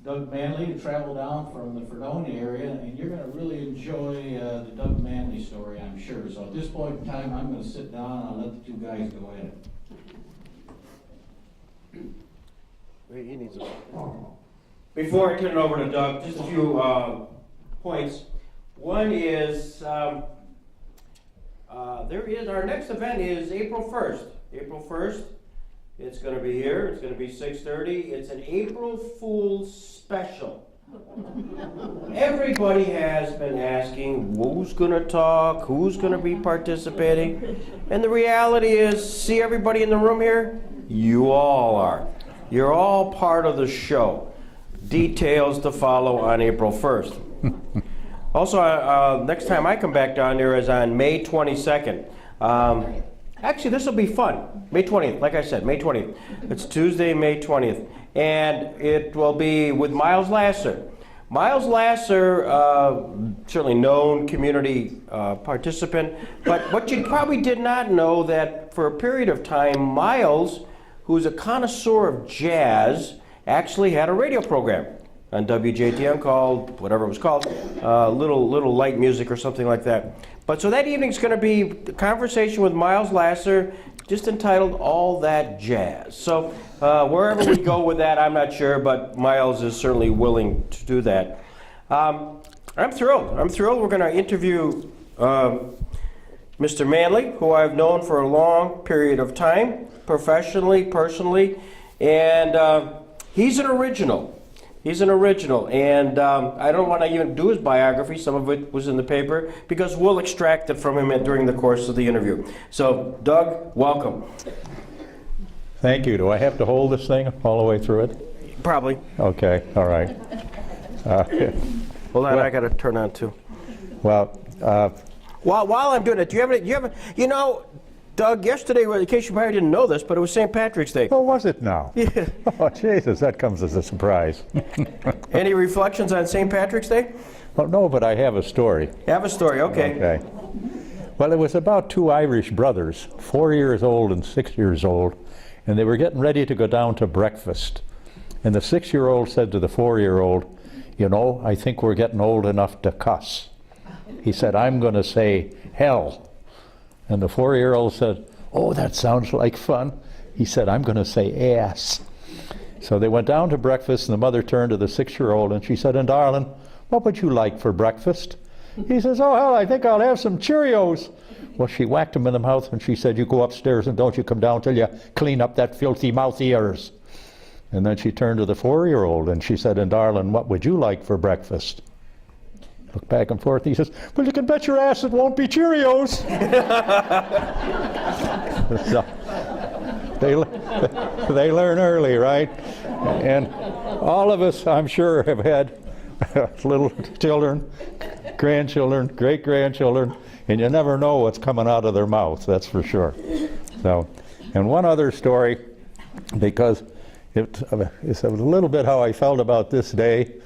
Doug Manley to travel down from the Fredonia area, and you're gonna really enjoy the Doug Manley story, I'm sure. So at this point in time, I'm gonna sit down and I'll let the two guys go at it. He needs a... Before I turn it over to Doug, just a few points. One is, our next event is April 1st. April 1st, it's going to be here. It's going to be 6:30. It's an April Fool's special. Everybody has been asking who's going to talk, who's going to be participating. And the reality is, see everybody in the room here? You all are. You're all part of the show. Details to follow on April 1st. Also, next time I come back down there is on May 22nd. Actually, this will be fun. May 20th, like I said, May 20th. It's Tuesday, May 20th. And it will be with Miles Lasser. Miles Lasser, certainly known community participant, but what you probably did not know that for a period of time, Miles, who's a connoisseur of jazz, actually had a radio program on WJTM called, whatever it was called, Little Light Music or something like that. But so that evening's going to be a conversation with Miles Lasser, just entitled All That Jazz. So wherever we go with that, I'm not sure, but Miles is certainly willing to do that. I'm thrilled. We're going to interview Mr. Manley, who I've known for a long period of time, professionally, personally, and he's an original. And I don't want to even do his biography. Some of it was in the paper, because we'll extract it from him during the course of the interview. So, Doug, welcome. Thank you. Do I have to hold this thing all the way through it? Probably. Okay, all right. Hold on, I got to turn on too. Well, While I'm doing it, do you have you know, Doug, yesterday, in case you probably didn't know this, but it was St. Patrick's Day. oh, was it now? Yeah. Oh, Jesus, that comes as a surprise. Any reflections on St. Patrick's Day? Well, no, but I have a story. Have a story, okay. Okay. Well, it was about two Irish brothers, 4 years old and 6 years old, and they were getting ready to go down to breakfast. And the 6-year-old said to the 4-year-old, you know, I think we're getting old enough to cuss. He said, I'm going to say hell. And the 4-year-old said, oh, that sounds like fun. He said, I'm going to say ass. So they went down to breakfast, and the mother turned to the 6-year-old and she said, and darling, what would you like for breakfast? He says, oh, hell, I think I'll have some Cheerios. Well, she whacked him in the mouth and she said, you go upstairs and don't you come down till you clean up that filthy mouth of yours. And then she turned to the 4-year-old and she said, and darling, what would you like for breakfast? Looked back and forth. He says, well, you can bet your ass it won't be Cheerios. So, they learn early, right? And all of us, I'm sure, have had little children, grandchildren, great-grandchildren, and you never know what's coming out of their mouth, that's for sure. So, and one other story, because it's a little bit how I felt about this day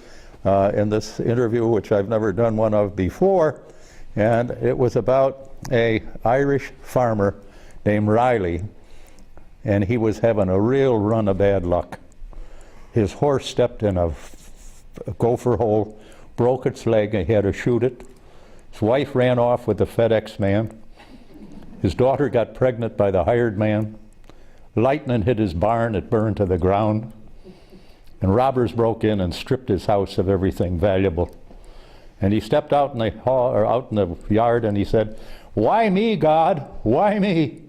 in this interview, which I've never done one of before, and it was about a Irish farmer named Riley, and he was having a real run of bad luck. His horse stepped in a gopher hole, broke its leg, and he had to shoot it. His wife ran off with the FedEx man. His daughter got pregnant by the hired man. Lightning hit his barn, it burned to the ground. And robbers broke in and stripped his house of everything valuable. And he stepped out in the hall, or out in the yard, and he said, "Why me, God? Why me?"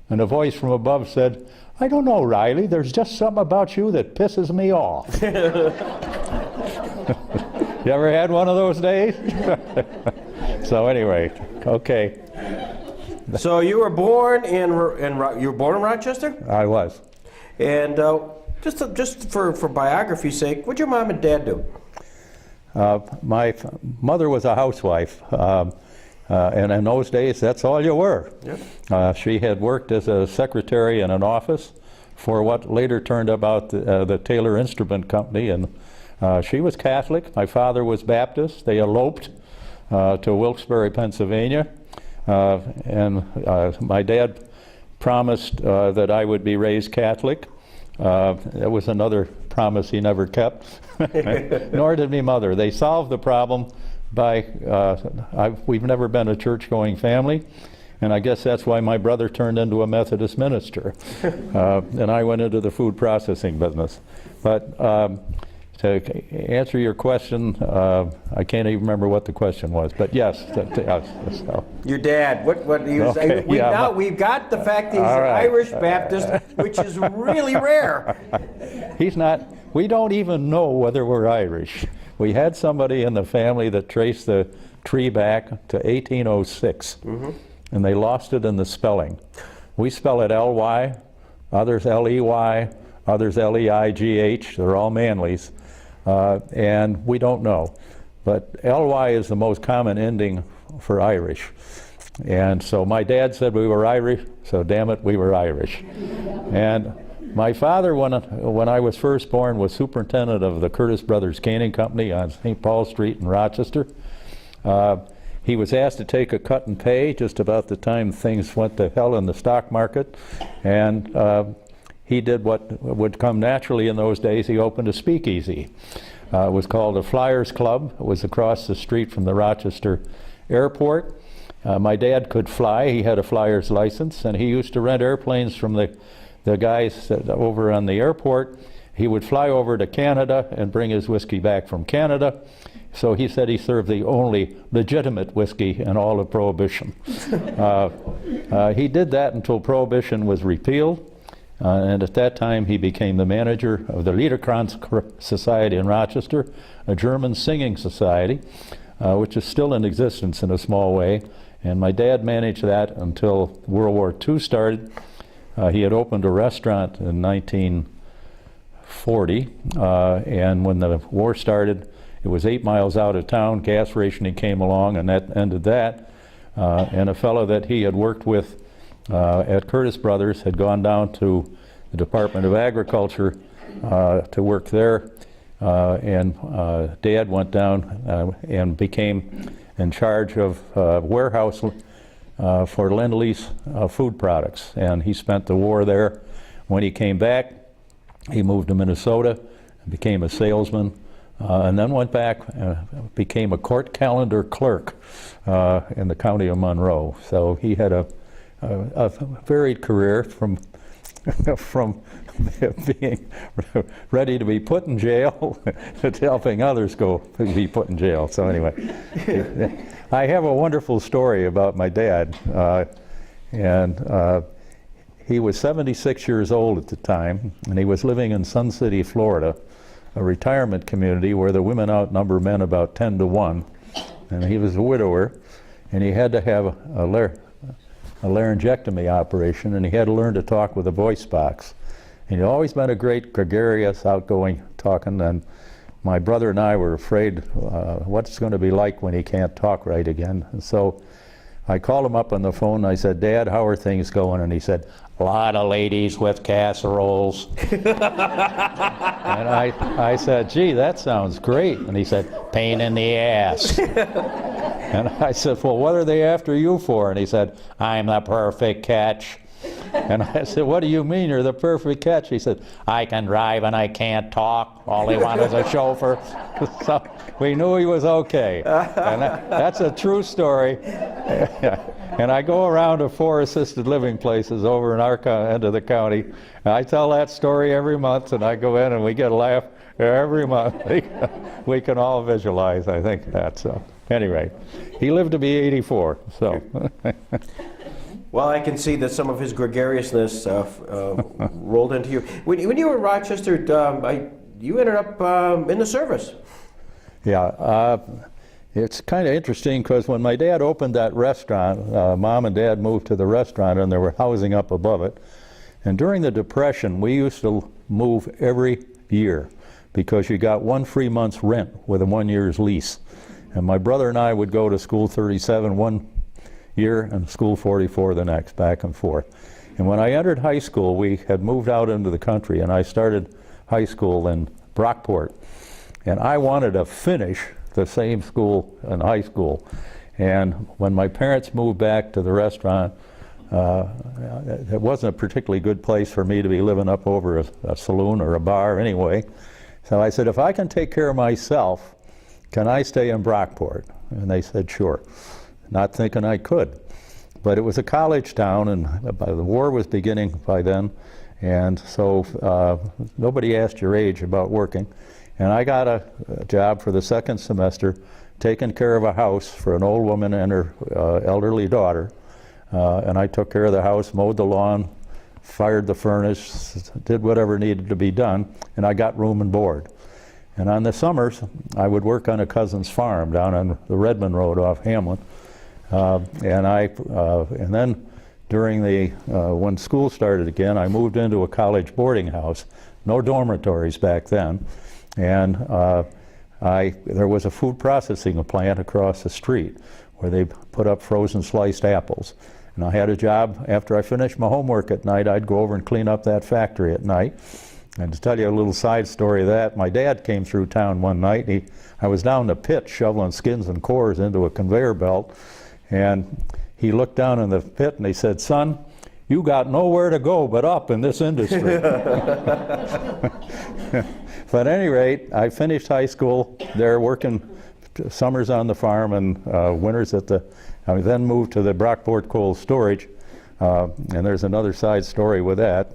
And a voice from above said, "I don't know, Riley. There's just something about you that pisses me off." You ever had one of those days? So anyway, okay. So you were born in Rochester? I was. And just for biography's sake, what'd your mom and dad do? My mother was a housewife, and in those days, that's all you were. Yep. She had worked as a secretary in an office for what later turned out the Taylor Instrument Company, and she was Catholic. My father was Baptist. They eloped to Wilkes-Barre, Pennsylvania, and my dad promised that I would be raised Catholic. That was another promise he never kept. Nor did me mother. They solved the problem by, we've never been a church-going family, and I guess that's why my brother turned into a Methodist minister, and I went into the food processing business. But to answer your question, I can't even remember what the question was, but yes. So. Your dad, what he was, Okay, we've got the fact that he's All an right. Irish Baptist, which is really rare. He's not, we don't even know whether we're Irish. We had somebody in the family that traced the tree back to 1806, and they lost it in the spelling. We spell it L-Y, others L-E-Y, others L-E-I-G-H, they're all Manleys, and we don't know. But L-Y is the most common ending for Irish. And so my dad said we were Irish, so damn it, we were Irish. And my father, when I was first born, was superintendent of the Curtis Brothers Canning Company on St. Paul Street in Rochester. He was asked to take a cut in pay just about the time things went to hell in the stock market, and he did what would come naturally in those days. He opened a speakeasy. It was called the Flyers Club. It was across the street from the Rochester airport. My dad could fly. He had a Flyers license, and he used to rent airplanes from the guys over on the airport. He would fly over to Canada and bring his whiskey back from Canada. So he said he served the only legitimate whiskey in all of Prohibition. He did that until Prohibition was repealed. And at that time, he became the manager of the Liederkranz Society in Rochester, a German singing society, which is still in existence in a small way. And my dad managed that until World War II started. He had opened a restaurant in 1940, and when the war started, it was 8 miles out of town. Gas rationing came along, and that ended that. And a fellow that he had worked with at Curtis Brothers had gone down to the Department of Agriculture to work there, and Dad went down and became in charge of warehouse for Lend-Lease food products, and he spent the war there. When he came back, he moved to Minnesota and became a salesman, and then went back and became a court calendar clerk in the county of Monroe. So he had a varied career from being ready to be put in jail to helping others be put in jail. So anyway, I have a wonderful story about my dad, and he was 76 years old at the time, and he was living in Sun City, Florida, a retirement community where the women outnumber men about 10 to 1, and he was a widower, and he had to have a laryngectomy operation, and he had to learn to talk with a voice box. And he'd always been a great, gregarious, outgoing talking, and my brother and I were afraid what's going to be like when he can't talk right again. And so I called him up on the phone, and I said, "Dad, how are things going?" And he said, "A lot of ladies with casseroles." And I said, "Gee, that sounds great." And he said, "Pain in the ass." And I said, "Well, what are they after you for?" And he said, "I'm the perfect catch." And I said, "What do you mean you're the perfect catch?" He said, "I can drive and I can't talk. All they want is a chauffeur." So we knew he was okay. And that's a true story. And I go around to 4 assisted living places over in our end of the county. And I tell that story every month, and I go in and we get a laugh every month. We can all visualize, I think, that. So anyway, he lived to be 84. So. Well, I can see that some of his gregariousness rolled into you. When you were in Rochester, you ended up in the service. Yeah, it's kind of interesting because when my dad opened that restaurant, Mom and Dad moved to the restaurant and there were housing up above it. And during the Depression, we used to move every year because you got 1 free month's rent with a 1 year's lease. And my brother and I would go to School 37 one year and School 44 the next, back and forth. And when I entered high school, we had moved out into the country, and I started high school in Brockport. And I wanted to finish the same school in high school. And when my parents moved back to the restaurant, it wasn't a particularly good place for me to be living up over a saloon or a bar anyway. So I said, if I can take care of myself, can I stay in Brockport? And they said, sure. Not thinking I could. But it was a college town, and the war was beginning by then, and so nobody asked your age about working. And I got a job for the second semester taking care of a house for an old woman and her elderly daughter. And I took care of the house, mowed the lawn, fired the furnace, did whatever needed to be done, and I got room and board. And on the summers, I would work on a cousin's farm down on the Redmond Road off Hamlin. And then during the, when school started again, I moved into a college boarding house, no dormitories back then. And there was a food processing plant across the street where they put up frozen sliced apples. And I had a job, after I finished my homework at night, I'd go over and clean up that factory at night. And to tell you a little side story of that, my dad came through town one night. I was down the pit shoveling skins and cores into a conveyor belt. And he looked down in the pit and he said, son, you got nowhere to go but up in this industry. But at any rate, I finished high school there working summers on the farm and winters at the, I then moved to the Brockport Cold Storage. And there's another side story with that.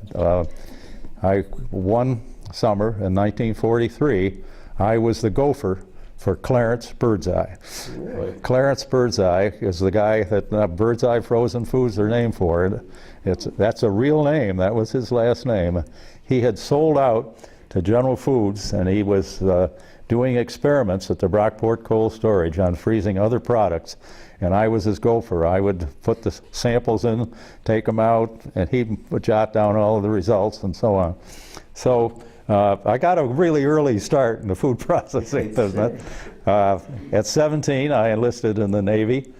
One summer in 1943, I was the gopher for Clarence Birdseye. Really? Clarence Birdseye is the guy that Birdseye Frozen Foods are named for. That's a real name. That was his last name. He had sold out to General Foods, and he was doing experiments at the Brockport Cold Storage on freezing other products. And I was his gopher. I would put the samples in, take them out, and he would jot down all of the results and so on. So I got a really early start in the food processing business. At 17, I enlisted in the Navy.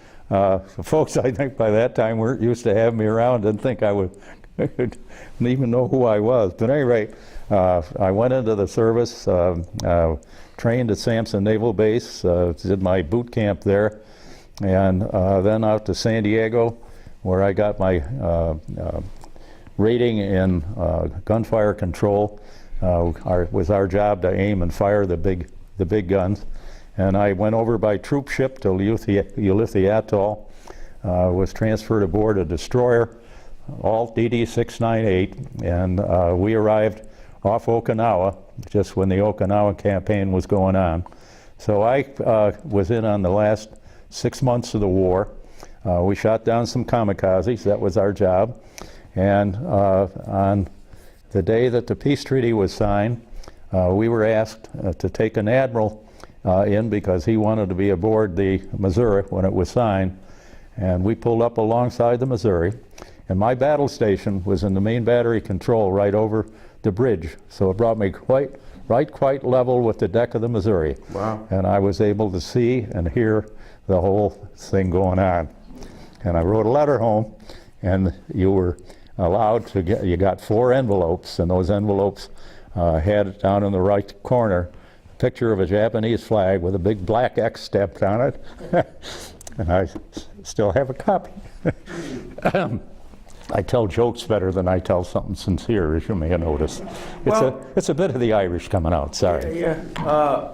Folks, I think by that time weren't used to having me around, didn't think I would didn't even know who I was. But at any rate, I went into the service, trained at Sampson Naval Base, did my boot camp there, and then out to San Diego, where I got my rating in gunfire control. Was our job to aim and fire the big guns. And I went over by troop ship to Ulithi Atoll, was transferred aboard a destroyer, Alt DD-698, and we arrived off Okinawa just when the Okinawa campaign was going on. So I was in on the last 6 months of the war. We shot down some kamikazes, that was our job. And on the day that the peace treaty was signed, we were asked to take an admiral in because he wanted to be aboard the Missouri when it was signed. And we pulled up alongside the Missouri. And my battle station was in the main battery control right over the bridge. So it brought me quite level with the deck of the Missouri. Wow. And I was able to see and hear the whole thing going on. And I wrote a letter home, and you were allowed to get, you got 4 envelopes, and those envelopes had down in the right corner a picture of a Japanese flag with a big black X stamped on it. And I still have a copy. I tell jokes better than I tell something sincere, as you may have noticed. It's a bit of the Irish coming out, sorry. Yeah.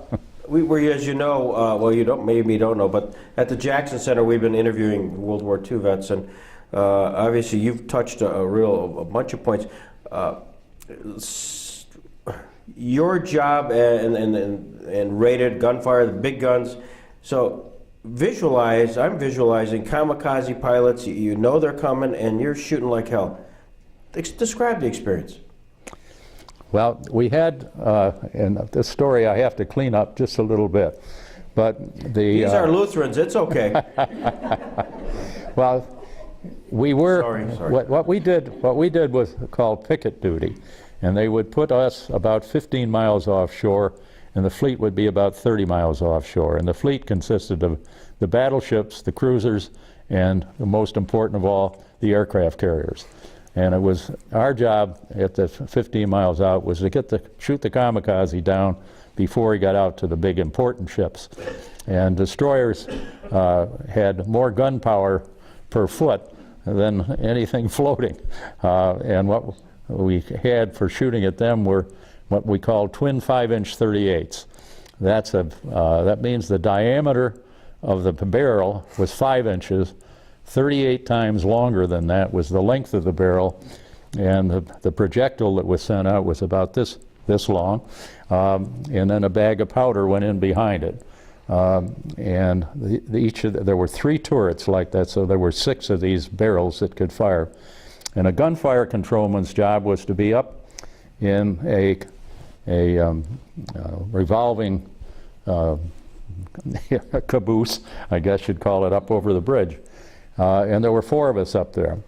We were, as you know, well, you maybe don't know, but at the Jackson Center, we've been interviewing World War II vets, and obviously you've touched a bunch of points. Your job and rated gunfire, the big guns. So I'm visualizing kamikaze pilots. You know they're coming, and you're shooting like hell. Describe the experience. Well, we had, and this story I have to clean up just a little bit, but these are Lutherans. It's okay. Well, we were. Sorry. What we did was called picket duty, and they would put us about 15 miles offshore, and the fleet would be about 30 miles offshore. And the fleet consisted of the battleships, the cruisers, and the most important of all, the aircraft carriers. And it was our job at the 15 miles out was to shoot the kamikaze down before he got out to the big important ships. And destroyers had more gun power per foot than anything floating. And what we had for shooting at them were what we call twin 5-inch 38s. That means the diameter of the barrel was 5 inches. 38 times longer than that was the length of the barrel, and the projectile that was sent out was about this long, and then a bag of powder went in behind it. And there were 3 turrets like that, so there were 6 of these barrels that could fire. And a gunfire controlman's job was to be up in a revolving caboose, I guess you'd call it, up over the bridge. And there were 4 of us up there.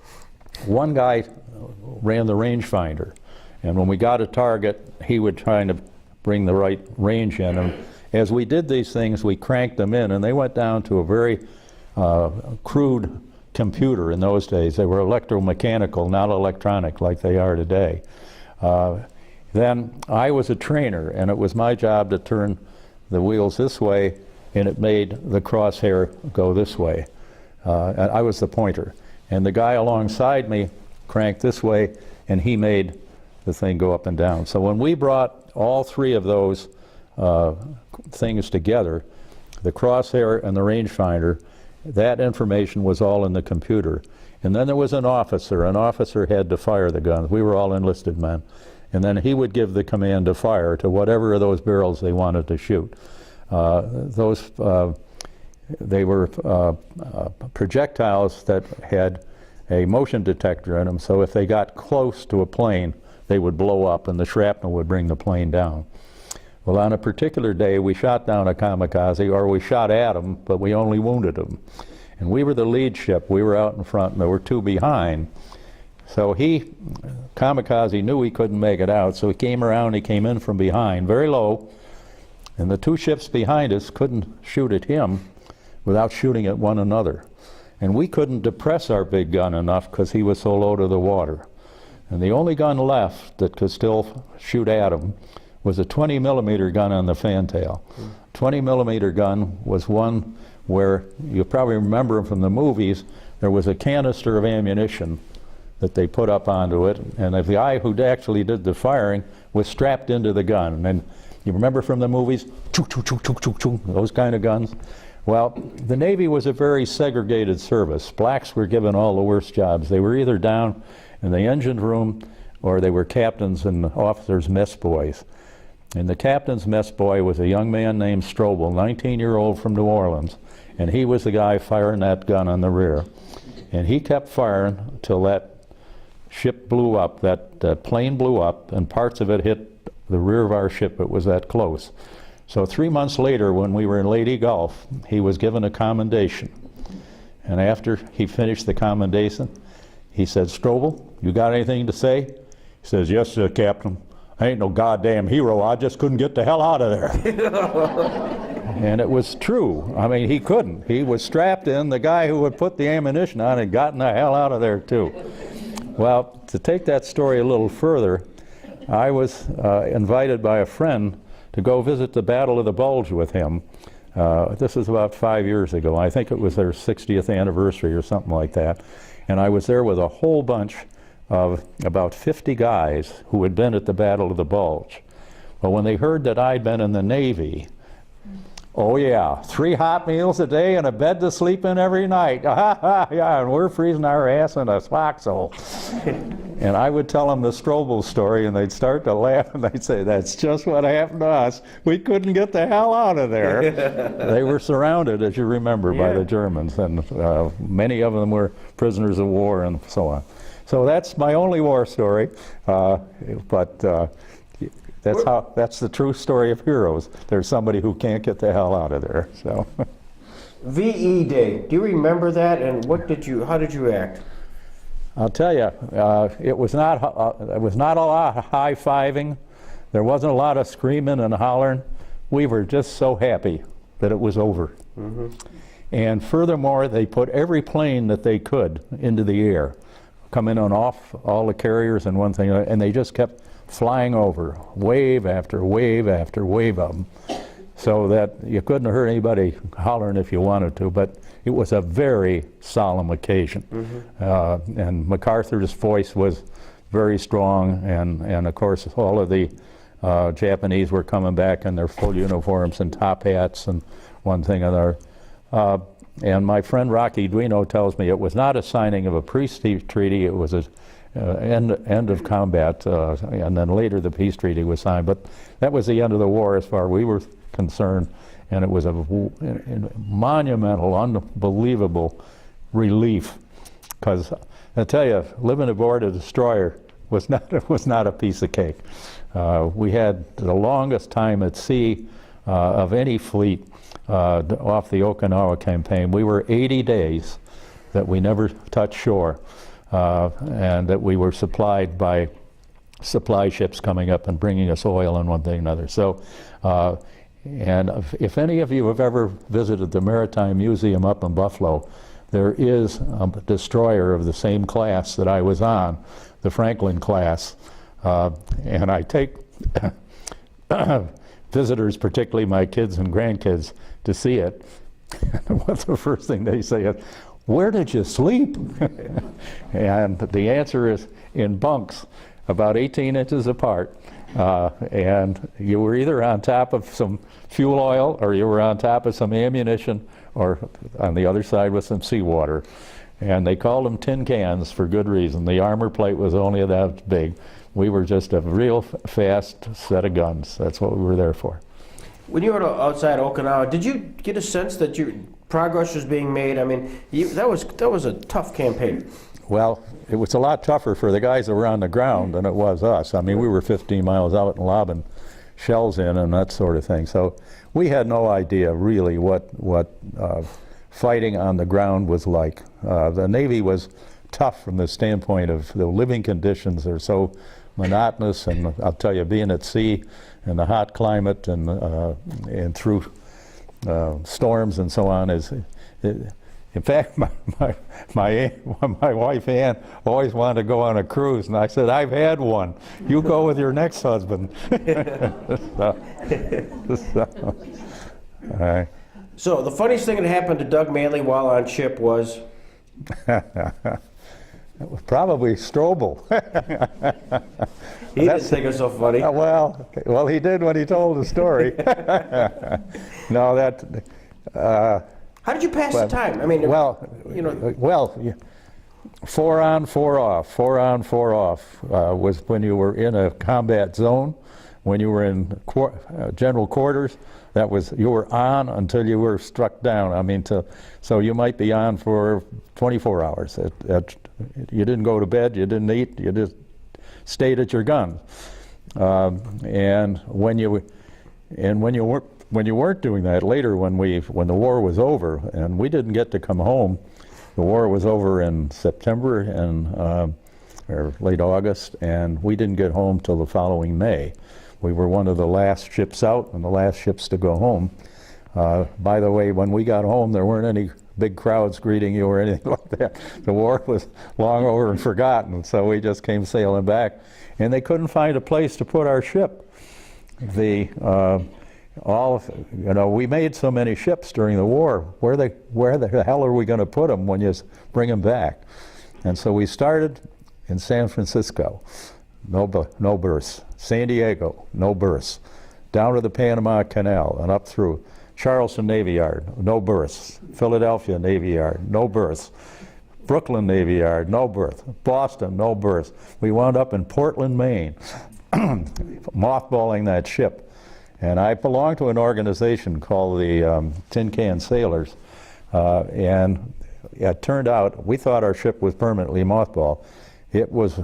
One guy ran the rangefinder, and when we got a target, he would try to bring the right range in. And as we did these things, we cranked them in, and they went down to a very crude computer in those days. They were electromechanical, not electronic like they are today. Then I was a trainer, and it was my job to turn the wheels this way, and it made the crosshair go this way. And I was the pointer. And the guy alongside me cranked this way, and he made the thing go up and down. So when we brought all 3 of those things together, the crosshair and the rangefinder, that information was all in the computer. And then there was an officer. An officer had to fire the guns. We were all enlisted men. And then he would give the command to fire to whatever of those barrels they wanted to shoot. They were projectiles that had a motion detector in them, so if they got close to a plane, they would blow up and the shrapnel would bring the plane down. Well, on a particular day, we shot down a kamikaze, or we shot at him, but we only wounded him. And we were the lead ship. We were out in front, and there were 2 behind. So kamikaze knew he couldn't make it out, so he came around, he came in from behind, very low, and the 2 ships behind us couldn't shoot at him without shooting at one another. And we couldn't depress our big gun enough because he was so low to the water. And the only gun left that could still shoot at him was a 20 millimeter gun on the fantail. 20 millimeter gun was one where, you probably remember from the movies, there was a canister of ammunition that they put up onto it, and the guy who actually did the firing was strapped into the gun. And you remember from the movies, choo, choo, choo, choo, choo, choo, those kind of guns? Well, the Navy was a very segregated service. Blacks were given all the worst jobs. They were either down in the engine room or they were captains and officers' mess boys. And the captain's mess boy was a young man named Strobel, 19-year-old from New Orleans, and he was the guy firing that gun on the rear. And he kept firing until that ship blew up, that plane blew up, and parts of it hit the rear of our ship. It was that close. So 3 months later, when we were in Leyte Gulf, he was given a commendation. And after he finished the commendation, he said, "Strobel, you got anything to say?" He says, "Yes, sir, Captain. I ain't no goddamn hero. I just couldn't get the hell out of there." And it was true. I mean, he couldn't. He was strapped in. The guy who had put the ammunition on had gotten the hell out of there, too. Well, to take that story a little further, I was invited by a friend to go visit the Battle of the Bulge with him. This was about 5 years ago. I think it was their 60th anniversary or something like that. And I was there with a whole bunch of about 50 guys who had been at the Battle of the Bulge. Well, when they heard that I'd been in the Navy, oh yeah, 3 hot meals a day and a bed to sleep in every night. Yeah, and we're freezing our ass in a foxhole. And I would tell them the Strobel story, and they'd start to laugh, and they'd say, "That's just what happened to us. We couldn't get the hell out of there." They were surrounded, as you remember, by the Germans, and many of them were prisoners of war and so on. So that's my only war story, but that's the true story of heroes. There's somebody who can't get the hell out of there. So, VE Day. Do you remember that? And how did you act? I'll tell you, it was not a lot of high-fiving. There wasn't a lot of screaming and hollering. We were just so happy that it was over. Mm-hmm. And furthermore, they put every plane that they could into the air, come in and off all the carriers and one thing, and they just kept flying over, wave after wave after wave of them, so that you couldn't hurt anybody hollering if you wanted to, but it was a very solemn occasion. Mm-hmm. And MacArthur's voice was very strong, and of course all of the Japanese were coming back in their full uniforms and top hats and one thing or another. And my friend Rocky Duino tells me it was not a signing of a peace treaty, it was an end of combat, and then later the peace treaty was signed. But that was the end of the war as far as we were concerned, and it was a monumental, unbelievable relief. Because I tell you, living aboard a destroyer was not a piece of cake. We had the longest time at sea of any fleet off the Okinawa campaign. We were 80 days that we never touched shore, and that we were supplied by supply ships coming up and bringing us oil and one thing and another. So, and if any of you have ever visited the Maritime Museum up in Buffalo, there is a destroyer of the same class that I was on, the Franklin class, and I take visitors, particularly my kids and grandkids, to see it. What's the first thing they say is, "Where did you sleep?" And the answer is in bunks, about 18 inches apart. And you were either on top of some fuel oil, or you were on top of some ammunition, or on the other side was some seawater. And they called them tin cans for good reason. The armor plate was only that big. We were just a real fast set of guns. That's what we were there for. When you were outside Okinawa, did you get a sense that your progress was being made? I mean, that was a tough campaign. Well, it was a lot tougher for the guys that were on the ground than it was us. I mean, we were 15 miles out and lobbing shells in and that sort of thing. So we had no idea really what fighting on the ground was like. The Navy was tough from the standpoint of the living conditions. They're so monotonous, and I'll tell you, being at sea in the hot climate and through storms and so on is. In fact, my wife Ann always wanted to go on a cruise, and I said, "I've had one. You go with your next husband." So the funniest thing that happened to Doug Manley while on ship was? It was probably Strobel. He didn't think it was so funny. Well, he did when he told the story. No, that. How did you pass the time? I mean, you know. 4 on, 4 off. 4 on, 4 off was when you were in a combat zone. When you were in general quarters, that was you were on until you were struck down. I mean, so you might be on for 24 hours. You didn't go to bed. You didn't eat. You just stayed at your gun. And when you weren't doing that later, when the war was over, and we didn't get to come home, the war was over in September or late August, and we didn't get home till the following May. We were one of the last ships out and the last ships to go home. By the way, when we got home, there weren't any big crowds greeting you or anything like that. The war was long over and forgotten, so we just came sailing back, and they couldn't find a place to put our ship. We made so many ships during the war. Where the hell are we going to put them when you bring them back? And so we started in San Francisco, no berths. San Diego, no berths. Down to the Panama Canal and up through Charleston Navy Yard, no berths. Philadelphia Navy Yard, no berths. Brooklyn Navy Yard, no berth. Boston, no berths. We wound up in Portland, Maine, mothballing that ship. And I belonged to an organization called the Tin Can Sailors, and it turned out we thought our ship was permanently mothballed. It was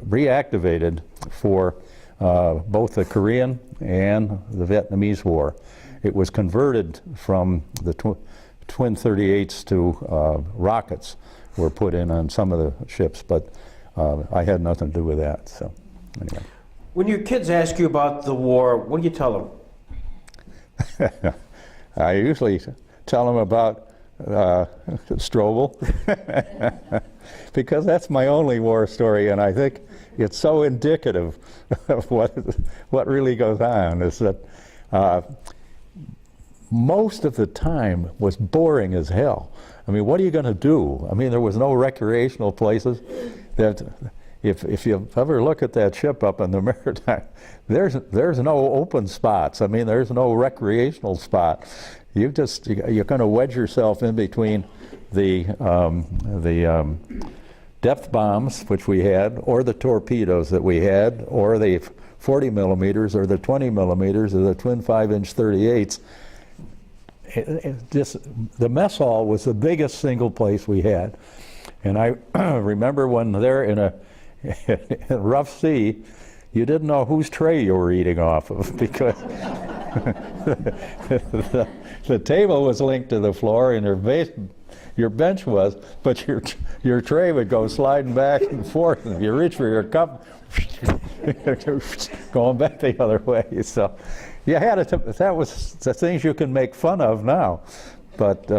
reactivated for both the Korean and the Vietnamese War. It was converted from the twin 38s to rockets were put in on some of the ships, but I had nothing to do with that. So anyway. When your kids ask you about the war, what do you tell them? I usually tell them about Strobel because that's my only war story, and I think it's so indicative of what really goes on. Is that most of the time was boring as hell. I mean, what are you going to do? I mean, there was no recreational places. That if you ever look at that ship up in the Maritime, there's no open spots. I mean, there's no recreational spot. You're going to wedge yourself in between the depth bombs, which we had, or the torpedoes that we had, or the 40 millimeters, or the 20 millimeters, or the twin 5-inch 38s. The mess hall was the biggest single place we had. And I remember when they're in a rough sea, you didn't know whose tray you were eating off of, because the table was linked to the floor and your bench was, but your tray would go sliding back and forth, and if you reach for your cup, going back the other way. So you had that was the things you can make fun of now. But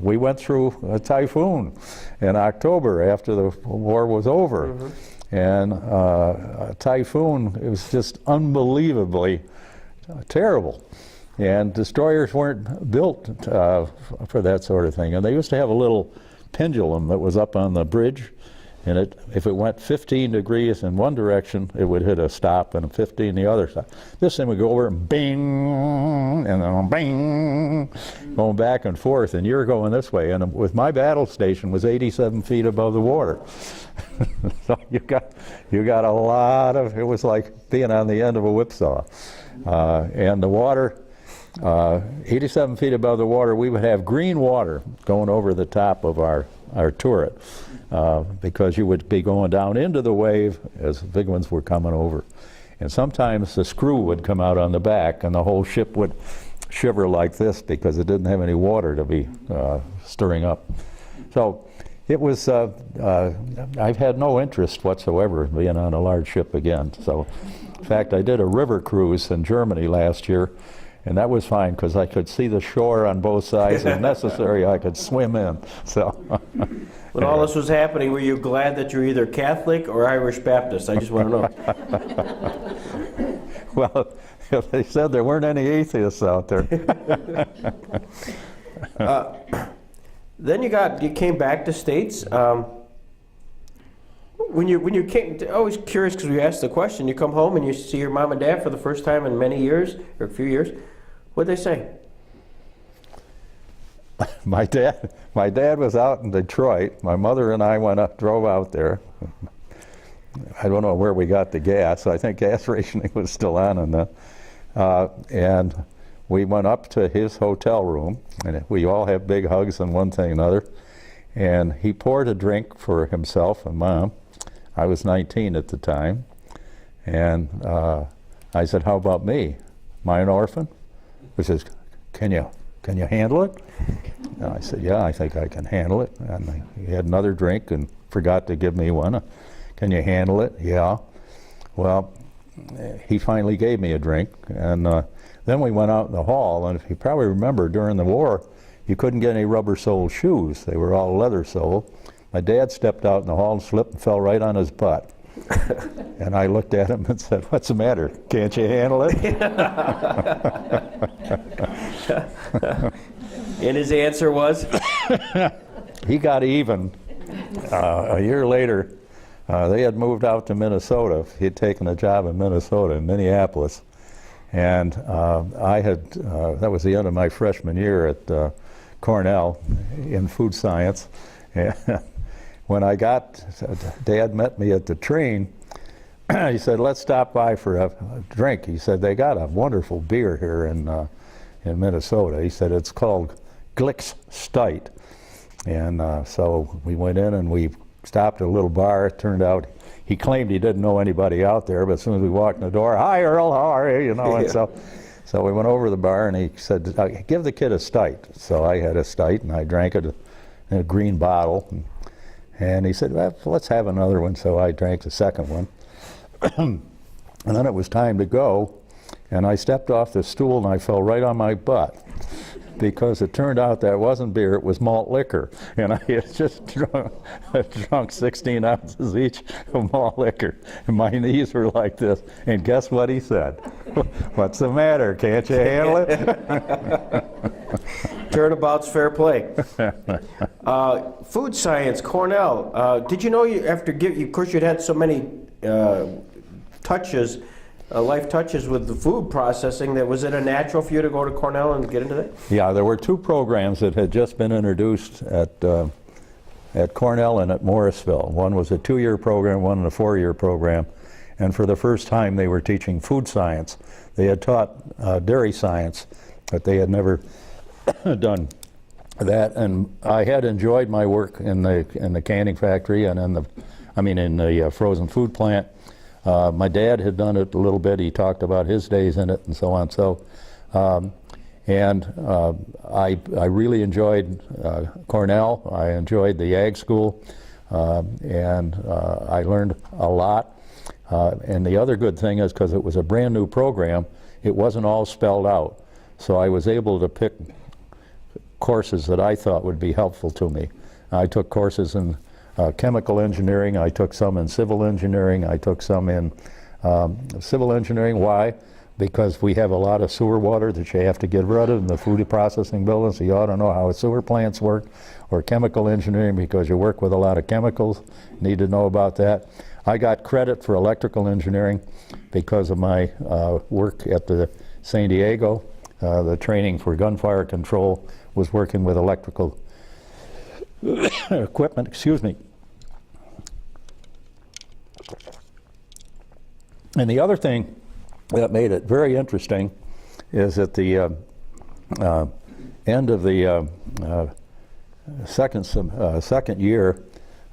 we went through a typhoon in October after the war was over. Mm-hmm. And a typhoon, it was just unbelievably terrible. And destroyers weren't built for that sort of thing. And they used to have a little pendulum that was up on the bridge, and if it went 15 degrees in one direction, it would hit a stop, and 15 the other side. This thing would go over and bing, and then bing, going back and forth, and you're going this way. And with my battle station was 87 feet above the water. So you got a lot of, it was like being on the end of a whipsaw. And the water, 87 feet above the water, we would have green water going over the top of our turret, because you would be going down into the wave as big ones were coming over. And sometimes the screw would come out on the back and the whole ship would shiver like this because it didn't have any water to be stirring up. So it was, I've had no interest whatsoever in being on a large ship again. So, in fact, I did a river cruise in Germany last year, and that was fine because I could see the shore on both sides. If necessary, I could swim in. So, when all this was happening, were you glad that you're either Catholic or Irish Baptist? I just want to know. Well, they said there weren't any atheists out there. Then you came back to States. When you came, always curious because we asked the question. You come home and you see your mom and dad for the first time in many years or a few years. What'd they say? My dad was out in Detroit. My mother and I drove out there. I don't know where we got the gas. I think gas rationing was still on, and we went up to his hotel room, and we all had big hugs and one thing and another. And he poured a drink for himself and Mom. I was 19 at the time, and I said, "How about me? Am I an orphan?" He says, "Can you handle it?" And I said, "Yeah, I think I can handle it." And he had another drink and forgot to give me one. "Can you handle it?" "Yeah." Well, he finally gave me a drink, and then we went out in the hall. And if you probably remember, during the war, you couldn't get any rubber-soled shoes. They were all leather-soled. My dad stepped out in the hall and slipped and fell right on his butt. And I looked at him and said, "What's the matter? Can't you handle it?" And his answer was? He got even. A year later, they had moved out to Minnesota. He had taken a job in Minnesota, in Minneapolis. And that was the end of my freshman year at Cornell in food science. And when Dad met me at the train, he said, "Let's stop by for a drink." He said, "They got a wonderful beer here in Minnesota." He said, "It's called Glick's Stite." And so we went in and we stopped at a little bar. It turned out he claimed he didn't know anybody out there, but as soon as we walked in the door, "Hi, Earl, how are you?" And so we went over to the bar, and he said, "Give the kid a Stite." So I had a Stite, and I drank it in a green bottle. And he said, "Well, let's have another one." So I drank the second one. And then it was time to go, and I stepped off the stool, and I fell right on my butt, because it turned out that wasn't beer, it was malt liquor. And I had just drunk 16 ounces each of malt liquor, and my knees were like this. And guess what he said? "What's the matter? Can't you handle it?" Turnabout's fair play. Food science, Cornell. Did you know of course you'd had so many touches, life touches with the food processing, that was it a natural for you to go to Cornell and get into that? Yeah, there were two programs that had just been introduced at Cornell and at Morrisville. One was a 2-year program, one a 4-year program. And for the first time, they were teaching food science. They had taught dairy science, but they had never done that. And I had enjoyed my work in the canning factory and in the frozen food plant. My dad had done it a little bit. He talked about his days in it and so on. So, I really enjoyed Cornell. I enjoyed the ag school, and I learned a lot. And the other good thing is, because it was a brand new program, it wasn't all spelled out. So I was able to pick courses that I thought would be helpful to me. I took courses in chemical engineering. I took some in civil engineering. I took some in civil engineering. Why? Because we have a lot of sewer water that you have to get rid of in the food processing buildings. So you ought to know how sewer plants work. Or chemical engineering, because you work with a lot of chemicals. Need to know about that. I got credit for electrical engineering because of my work at the San Diego. The training for gunfire control was working with electrical equipment, excuse me. And the other thing that made it very interesting is at the end of the second year,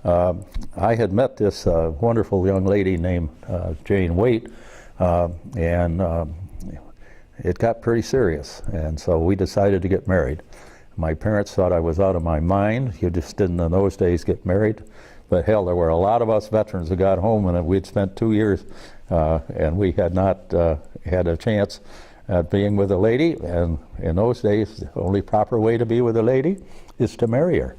I had met this wonderful young lady named Jane Waite, and it got pretty serious, and so we decided to get married. My parents thought I was out of my mind. You just didn't in those days get married. But hell, there were a lot of us veterans that got home, and we'd spent 2 years, and we had not had a chance at being with a lady. And in those days, the only proper way to be with a lady is to marry her.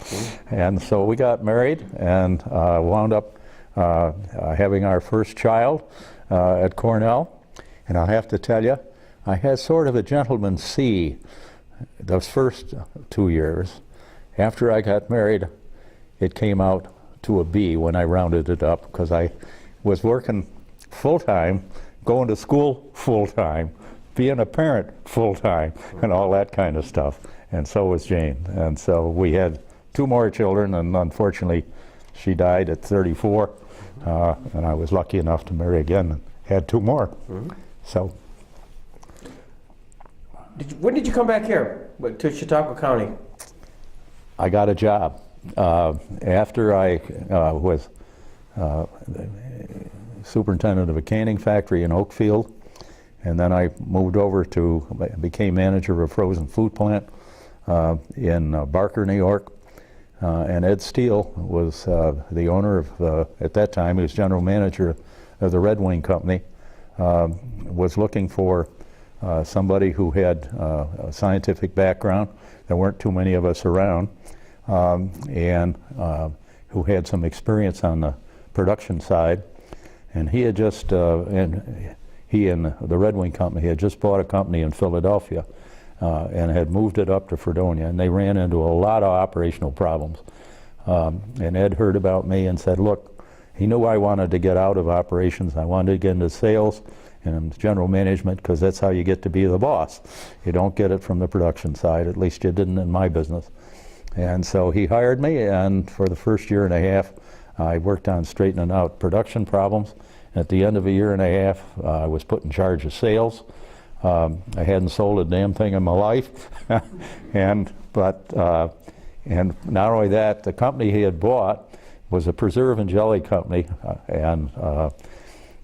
And so we got married and wound up having our first child at Cornell. And I have to tell you, I had sort of a gentleman's C those first 2 years. After I got married, it came out to a B when I rounded it up, because I was working full-time, going to school full-time, being a parent full-time, and all that kind of stuff. And so was Jane. And so we had 2 more children, and unfortunately she died at 34, and I was lucky enough to marry again and had 2 more. Mm-hmm. So. When did you come back here to Chautauqua County? I got a job. After I was superintendent of a canning factory in Oakfield, and then I moved over became manager of a frozen food plant in Barker, New York. And Ed Steele was the owner of, at that time, he was general manager of the Red Wing Company, was looking for somebody who had a scientific background. There weren't too many of us around, and who had some experience on the production side. And he had just, he and the Red Wing Company had just bought a company in Philadelphia and had moved it up to Fredonia, and they ran into a lot of operational problems. And Ed heard about me and said, look, he knew I wanted to get out of operations. I wanted to get into sales and general management, because that's how you get to be the boss. You don't get it from the production side, at least you didn't in my business. And so he hired me, and for the first year and a half, I worked on straightening out production problems. At the end of a year and a half, I was put in charge of sales. I hadn't sold a damn thing in my life. And not only that, the company he had bought was a preserve and jelly company, and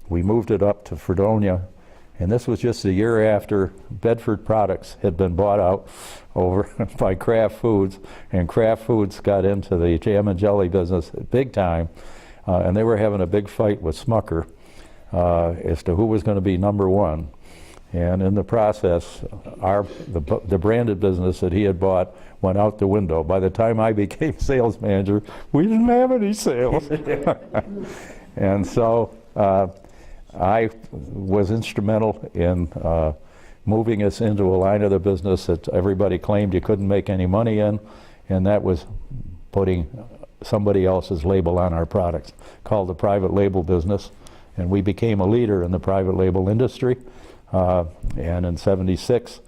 we moved it up to Fredonia. And this was just a year after Bedford Products had been bought out over by Kraft Foods, and Kraft Foods got into the jam and jelly business big time, and they were having a big fight with Smucker as to who was going to be number one. And in the process, the branded business that he had bought went out the window. By the time I became sales manager, we didn't have any sales. And so I was instrumental in moving us into a line of the business that everybody claimed you couldn't make any money in, and that was putting somebody else's label on our products, called the private label business. And we became a leader in the private label industry. And in 76,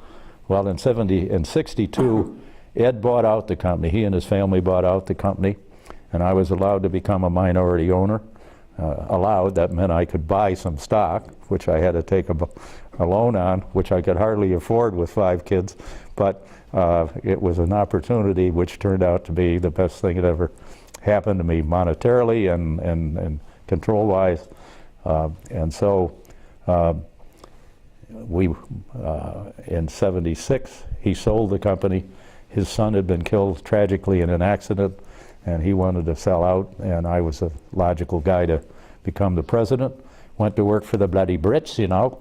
well, in 62, Ed bought out the company. He and his family bought out the company, and I was allowed to become a minority owner. Allowed, that meant I could buy some stock, which I had to take a loan on, which I could hardly afford with 5 kids, but it was an opportunity which turned out to be the best thing that ever happened to me monetarily and control-wise. And so we, in 76, he sold the company. His son had been killed tragically in an accident, and he wanted to sell out, and I was a logical guy to become the president. Went to work for the bloody Brits, you know,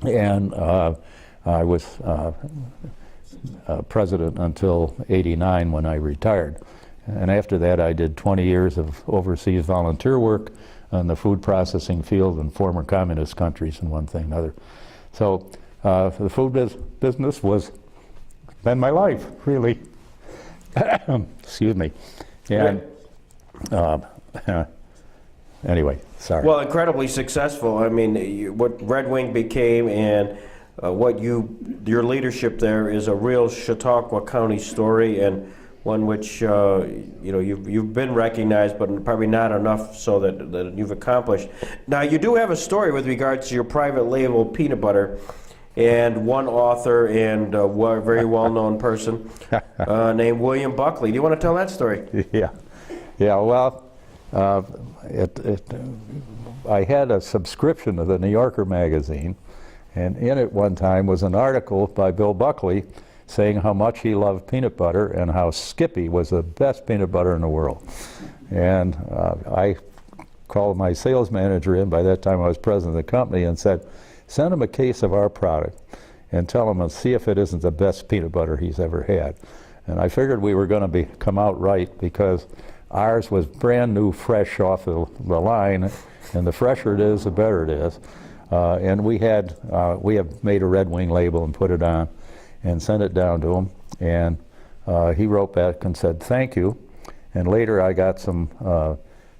and I was president until '89 when I retired. And after that, I did 20 years of overseas volunteer work in the food processing field in former communist countries and one thing and another. So the food business was been my life, really. Excuse me. And anyway, sorry. Well, incredibly successful. I mean, what Red Wing became and what your leadership there is a real Chautauqua County story, and one which you've been recognized, but probably not enough so that you've accomplished. Now, you do have a story with regards to your private label peanut butter, and one author and a very well-known person named William Buckley. Do you want to tell that story? Yeah. Well, I had a subscription to the New Yorker magazine, and in it one time was an article by Bill Buckley saying how much he loved peanut butter and how Skippy was the best peanut butter in the world. And I called my sales manager in, by that time I was president of the company, and said, send him a case of our product and tell him and see if it isn't the best peanut butter he's ever had. And I figured we were going to come out right, because ours was brand new, fresh off the line, and the fresher it is, the better it is. And we have made a Red Wing label and put it on and sent it down to him, and he wrote back and said thank you. And later I got some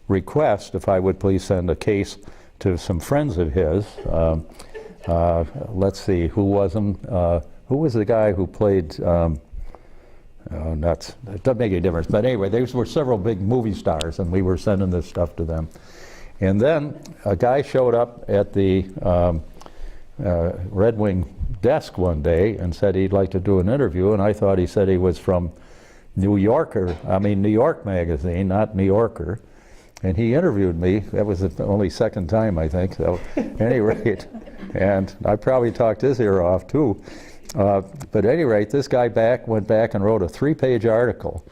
request if I would please send a case to some friends of his. Let's see, who was him? Who was the guy who played, it doesn't make any difference, but anyway, there were several big movie stars, and we were sending this stuff to them. And then a guy showed up at the Red Wing desk one day and said he'd like to do an interview, and I thought he said he was from New York magazine, not New Yorker. And he interviewed me. That was the only second time, I think. So, at any rate, and I probably talked his ear off too. But at any rate, this guy went back and wrote a 3-page article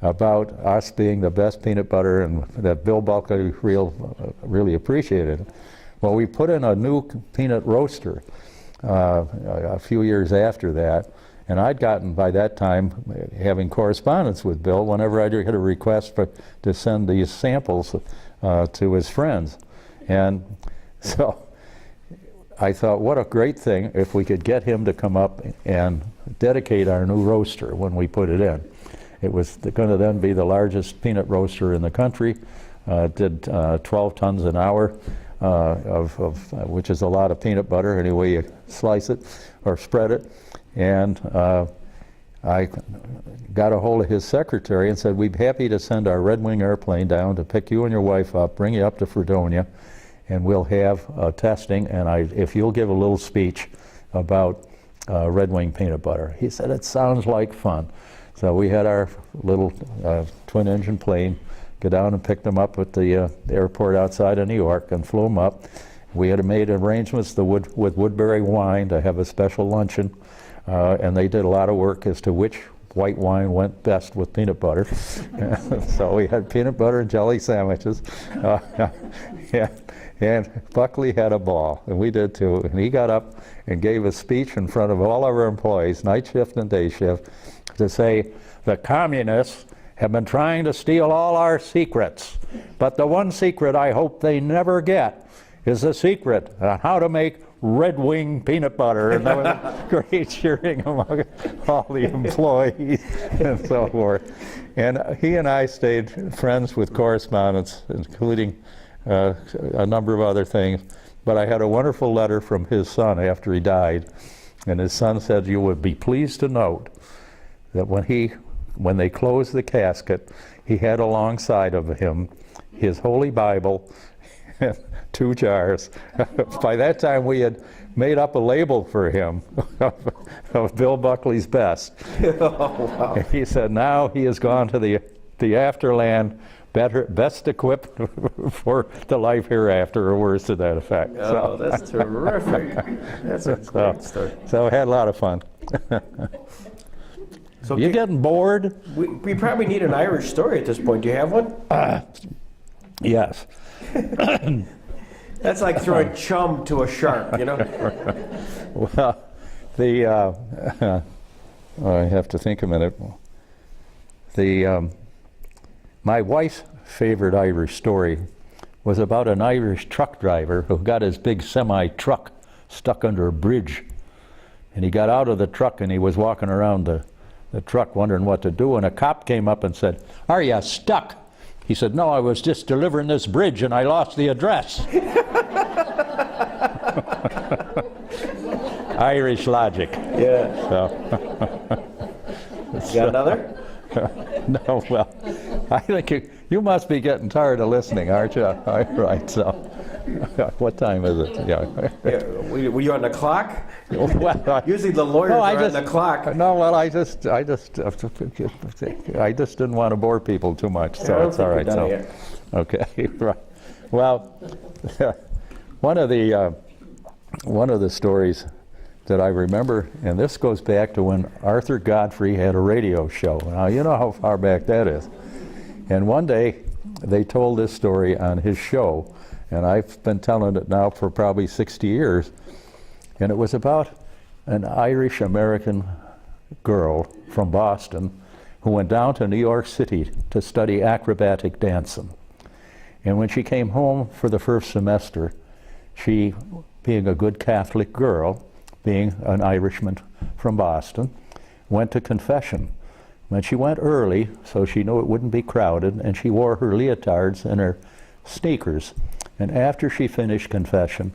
about us being the best peanut butter, and that Bill Buckley really appreciated it. Well, we put in a new peanut roaster a few years after that, and I'd gotten, by that time, having correspondence with Bill, whenever I'd get a request to send these samples to his friends. And so I thought, what a great thing if we could get him to come up and dedicate our new roaster when we put it in. It was going to then be the largest peanut roaster in the country. Did 12 tons an hour, which is a lot of peanut butter, any way you slice it or spread it. And I got a hold of his secretary and said, we'd be happy to send our Red Wing airplane down to pick you and your wife up, bring you up to Fredonia, and we'll have testing, and if you'll give a little speech about Red Wing peanut butter. He said, it sounds like fun. So we had our little twin-engine plane go down and pick them up at the airport outside of New York and flew them up. We had made arrangements with Woodbury Wine to have a special luncheon, and they did a lot of work as to which white wine went best with peanut butter. So we had peanut butter and jelly sandwiches. And Buckley had a ball, and we did too. And he got up and gave a speech in front of all of our employees, night shift and day shift, to say, the communists have been trying to steal all our secrets, but the one secret I hope they never get is the secret on how to make Red Wing peanut butter, and that was great cheering among all the employees and so forth. And he and I stayed friends with correspondence, including a number of other things. But I had a wonderful letter from his son after he died, and his son said, "You would be pleased to note that when they closed the casket, he had alongside of him his Holy Bible, 2 jars. By that time, we had made up a label for him of Bill Buckley's Best." Oh, wow. And he said, now he has gone to the afterland, best equipped for the life hereafter, or words to that effect. Oh, that's terrific. That's a great story. So I had a lot of fun. So You getting bored? we probably need an Irish story at this point. Do you have one? Yes. That's like throwing chum to a shark, you know? Well, I have to think a minute. My wife's favorite Irish story was about an Irish truck driver who got his big semi-truck stuck under a bridge. And he got out of the truck and he was walking around the truck wondering what to do, and a cop came up and said, "Are you stuck?" He said, "No, I was just delivering this bridge and I lost the address." Irish logic. Yeah. So, You got another? no, well, I think you must be getting tired of listening, aren't you? All right, so what time is it? Yeah. Yeah. Were you on the clock? Well, Usually the lawyers no, are on the clock. No, well, I just didn't want to bore people too much, so it's all right. So, okay, right. Well, one of the stories that I remember, and this goes back to when Arthur Godfrey had a radio show. Now, you know how far back that is. And one day, they told this story on his show, and I've been telling it now for probably 60 years, and it was about an Irish-American girl from Boston who went down to New York City to study acrobatic dancing. And when she came home for the first semester, she, being a good Catholic girl, being an Irishman from Boston, went to confession. When she went early, so she knew it wouldn't be crowded, and she wore her leotards and her sneakers. And after she finished confession,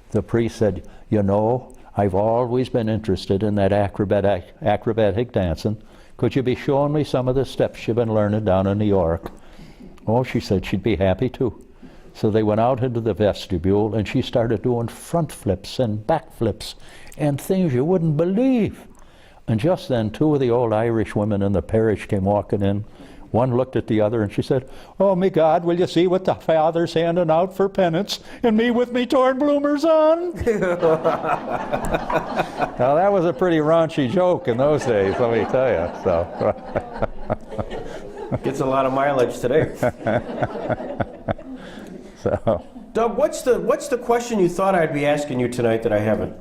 the priest said, "You know, I've always been interested in that acrobatic dancing. Could you be showing me some of the steps you've been learning down in New York?" Oh, she said she'd be happy to. So they went out into the vestibule, and she started doing front flips and back flips and things you wouldn't believe. And just then, 2 of the old Irish women in the parish came walking in. One looked at the other and she said, "Oh, me God, will you see what the Father's handing out for penance, and me with me torn bloomers on?" Now, that was a pretty raunchy joke in those days, let me tell you. So. Gets a lot of mileage today. So. Doug, what's the question you thought I'd be asking you tonight that I haven't?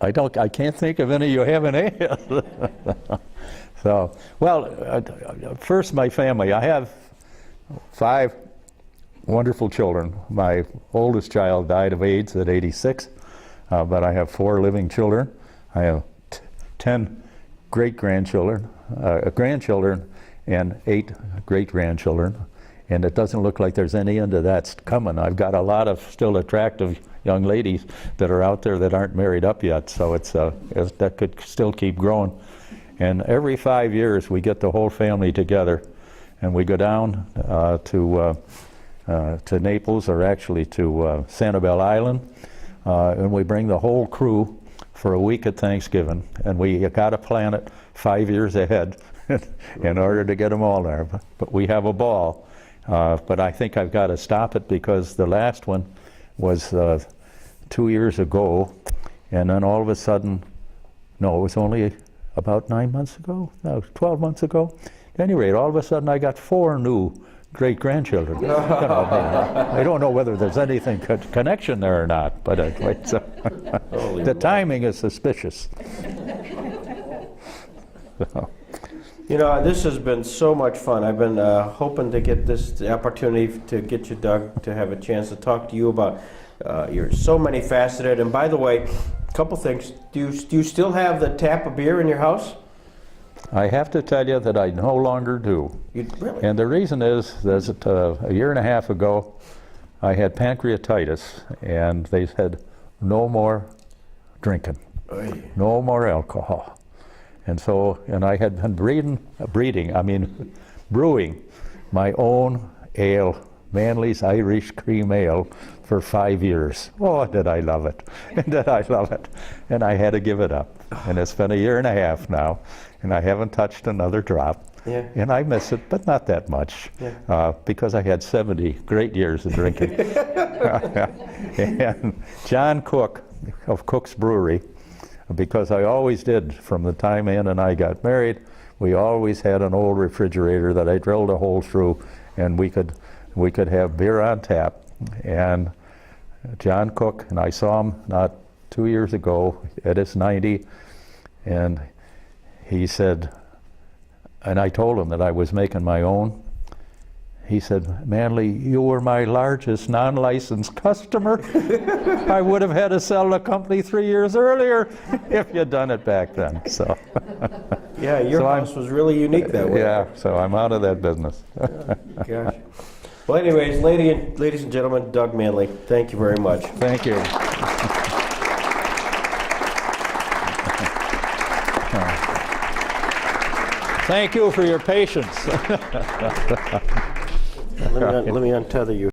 I can't think of any you haven't asked. So, well, first my family. I have 5 wonderful children. My oldest child died of AIDS at 86, but I have 4 living children. I have 10 great-grandchildren, grandchildren, and 8 great-grandchildren. And it doesn't look like there's any end of that's coming. I've got a lot of still attractive young ladies that are out there that aren't married up yet, so that could still keep growing. And every 5 years we get the whole family together, and we go down to Naples, or actually to Sanibel Island, and we bring the whole crew for a week at Thanksgiving, and we got to plan it 5 years ahead in order to get them all there. But we have a ball. But I think I've got to stop it because the last one was 2 years ago, and then all of a sudden, no, it was only about 9 months ago, no, 12 months ago. At any rate, all of a sudden I got 4 new great-grandchildren. You know, I don't know whether there's anything connection there or not, but the timing is suspicious. So, You know, this has been so much fun. I've been hoping to get the opportunity to get you, Doug, to have a chance to talk to you about. You're so many faceted. And by the way, a couple things. Do you still have the tap of beer in your house? I have to tell you that I no longer do. You really? And the reason is that a year and a half ago, I had pancreatitis, and they said, no more drinking, no more alcohol. And so, and I had been brewing my own ale, Manley's Irish Cream Ale, for 5 years. Oh, did I love it. Did I love it. And I had to give it up. And it's been a year and a half now, and I haven't touched another drop. Yeah. And I miss it, but not that much, Yeah. because I had 70 great years of drinking. And John Cook of Cook's Brewery, because I always did from the time Ann and I got married, we always had an old refrigerator that I drilled a hole through, and we could have beer on tap. And John Cook, and I saw him not 2 years ago at his 90, and he said, and I told him that I was making my own. He said, Manley, you were my largest non-licensed customer. I would have had to sell the company 3 years earlier if you'd done it back then. So, Yeah, your So house was really unique that way. yeah, so I'm out of that business. Gosh. Well, anyways, ladies and gentlemen, Doug Manley, thank you very much. Thank you. Thank you for your patience. Let me untether you.